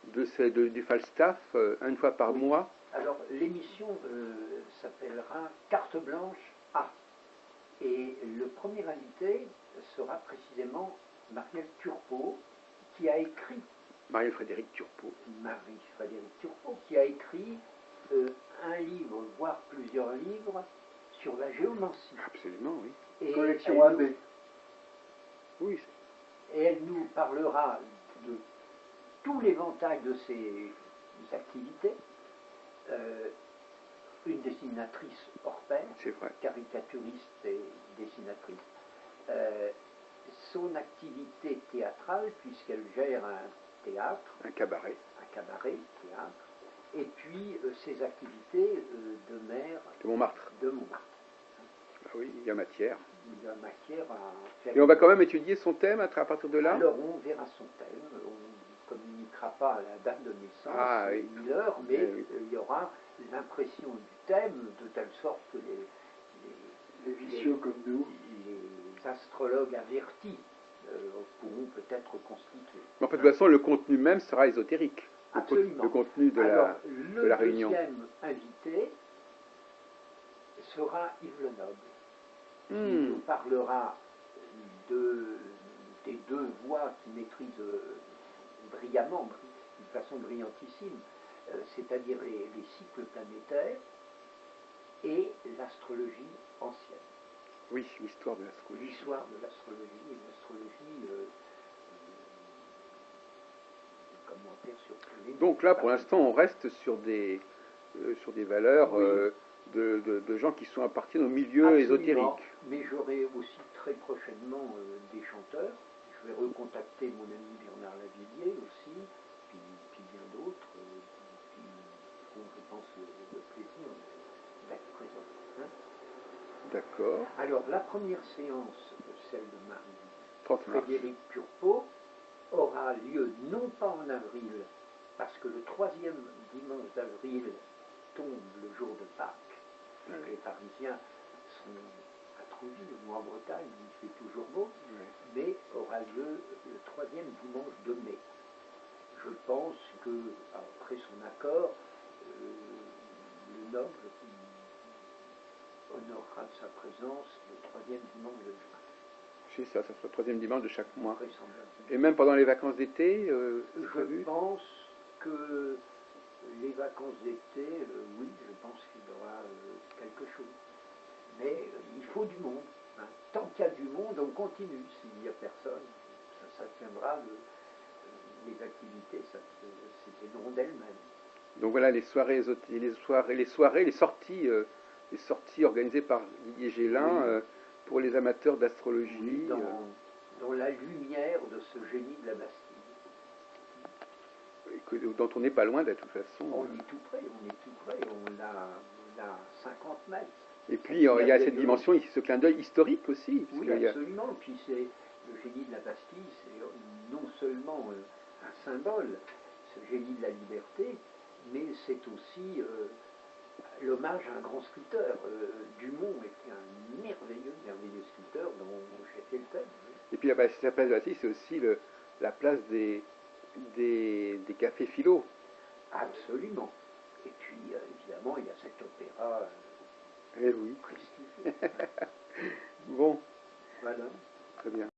du Falstaff, une fois par mois. Alors, l'émission s'appellera Carte Blanche A. Et le premier invité sera précisément Marielle Turpot, qui a écrit. Marie-Frédérique Turpot. Marie-Frédérique Turpot, qui a écrit un livre, voire plusieurs livres, sur la géomancie. Absolument, oui. Et Collection AB. Oui. Et elle nous parlera de tout l'éventail de ses activités. Une dessinatrice hors pair, caricaturiste et dessinatrice. Son activité théâtrale, puisqu'elle gère un théâtre. Un cabaret. Un cabaret, théâtre. Et puis ses activités de maire de Montmartre. De Montmartre. Ah oui, il y a matière. Il y a matière à faire. Et on va quand même étudier son thème à partir de là. Alors on verra son thème, on ne communiquera pas la date de naissance, ni l'heure, mais il y aura l'impression du thème, de telle sorte que les vicieux comme nous, les astrologues avertis pourront peut-être constituer. Mais en fait, de toute façon, le contenu même sera ésotérique. Absolument. Le contenu de la réunion. Le deuxième invité sera Yves Lenoble. Il nous parlera des deux voies qu'il maîtrise brillamment, d'une façon brillantissime, c'est-à-dire les cycles planétaires et l'astrologie ancienne. Oui, l'histoire de l'astrologie. L'histoire de l'astrologie et l'astrologie commentaires sur tous les. Donc là, pour l'instant, on reste sur des valeurs de gens qui sont appartiennent au milieu ésotérique. Mais j'aurai aussi très prochainement des chanteurs. Je vais recontacter mon ami Bernard Lavillier aussi, puis bien d'autres, qui ont, je pense, le plaisir d'être présents. Hein. D'accord. Alors, la première séance, celle de Marie-Frédérique Turpot, aura lieu non pas en avril, parce que le 3e dimanche d'avril tombe le jour de Pâques. Les Parisiens sont à Trouville ou en Bretagne, il fait toujours beau, mais aura lieu le 3e dimanche de mai. Je pense que, après son accord, le noble honorera de sa présence le 3e dimanche de juin. C'est ça, ça sera le 3e dimanche de chaque mois. Vraisemblablement. Et même pendant les vacances d'été, je pense que les vacances d'été, oui, je pense qu'il y aura quelque chose. Mais il faut du monde. Hein. Tant qu'il y a du monde, on continue. S'il n'y a personne, ça tiendra. Les activités, s'éteindront d'elles-mêmes. Donc voilà, les sorties organisées par Didier Gélin pour les amateurs d'astrologie. Oui, dans la lumière de ce génie de la Bastille. Dont on n'est pas loin de toute façon. On est tout près, on a 50 mètres. Et puis il y a cette dimension, ce clin d'œil historique aussi. Oui, absolument. Puis c'est le génie de la Bastille, c'est non seulement un symbole, ce génie de la liberté, mais c'est aussi l'hommage à un grand sculpteur. Dumont était un merveilleux sculpteur dont j'ai fait le thème. Et puis la place de la Bastille, c'est aussi la place des cafés philo. Absolument. Et puis, évidemment, il y a cet opéra oui. prestigieux. Bon. Voilà. Très bien.